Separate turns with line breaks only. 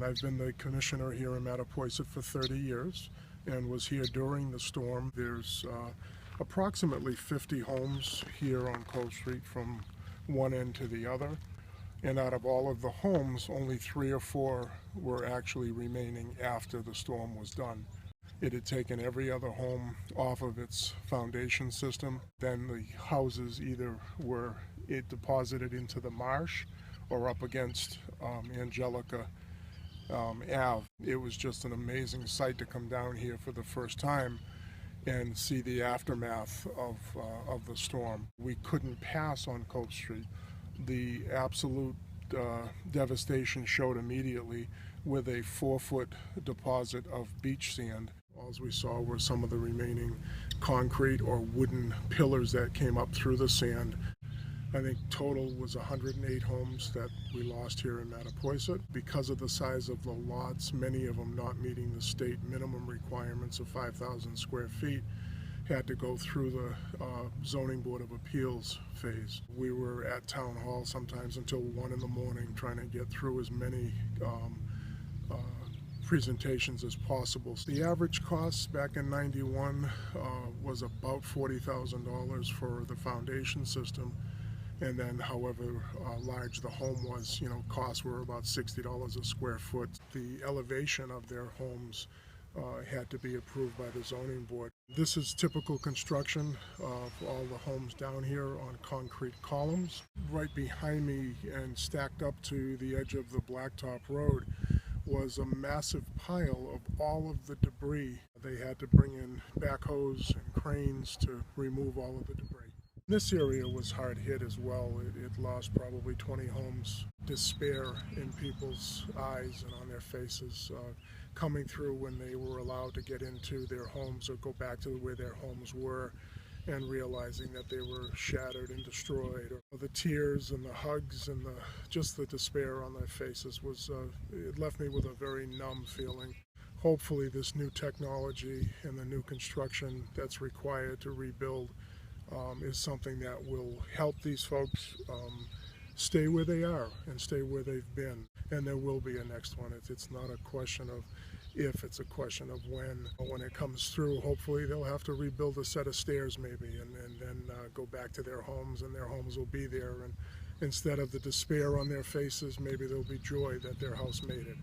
I've been the commissioner here in Mattapoisett for 30 years and was here during the storm. There's approximately 50 homes here on Cove Street from one end to the other. And out of all of the homes, only 3 or 4 were actually remaining after the storm was done. It had taken every other home off of its foundation system. Then the houses either were deposited into the marsh or up against Angelica Ave. It was just an amazing sight to come down here for the first time and see the aftermath of the storm. We couldn't pass on Cove Street. The absolute devastation showed immediately with a 4-foot deposit of beach sand. All we saw were some of the remaining concrete or wooden pillars that came up through the sand. I think total was 108 homes that we lost here in Mattapoisett. Because of the size of the lots, many of them not meeting the state minimum requirements of 5,000 square feet, had to go through the Zoning Board of Appeals phase. We were at Town Hall sometimes until 1 in the morning trying to get through as many presentations as possible. The average cost back in '91 was about $40,000 for the foundation system. And then however large the home was, costs were about $60 a square foot. The elevation of their homes had to be approved by the zoning board. This is typical construction of all the homes down here on concrete columns. Right behind me and stacked up to the edge of the Blacktop Road was a massive pile of all of the debris. They had to bring in backhoes and cranes to remove all of the debris. This area was hard hit as well. It lost probably 20 homes. Despair in people's eyes and on their faces coming through when they were allowed to get into their homes or go back to where their homes were and realizing that they were shattered and destroyed. The tears and the hugs and just the despair on their faces it left me with a very numb feeling. Hopefully this new technology and the new construction that's required to rebuild is something that will help these folks stay where they are and stay where they've been. And there will be a next one. It's not a question of if, it's a question of when. When it comes through, hopefully they'll have to rebuild a set of stairs maybe and then go back to their homes, and their homes will be there. And instead of the despair on their faces, maybe there'll be joy that their house made it.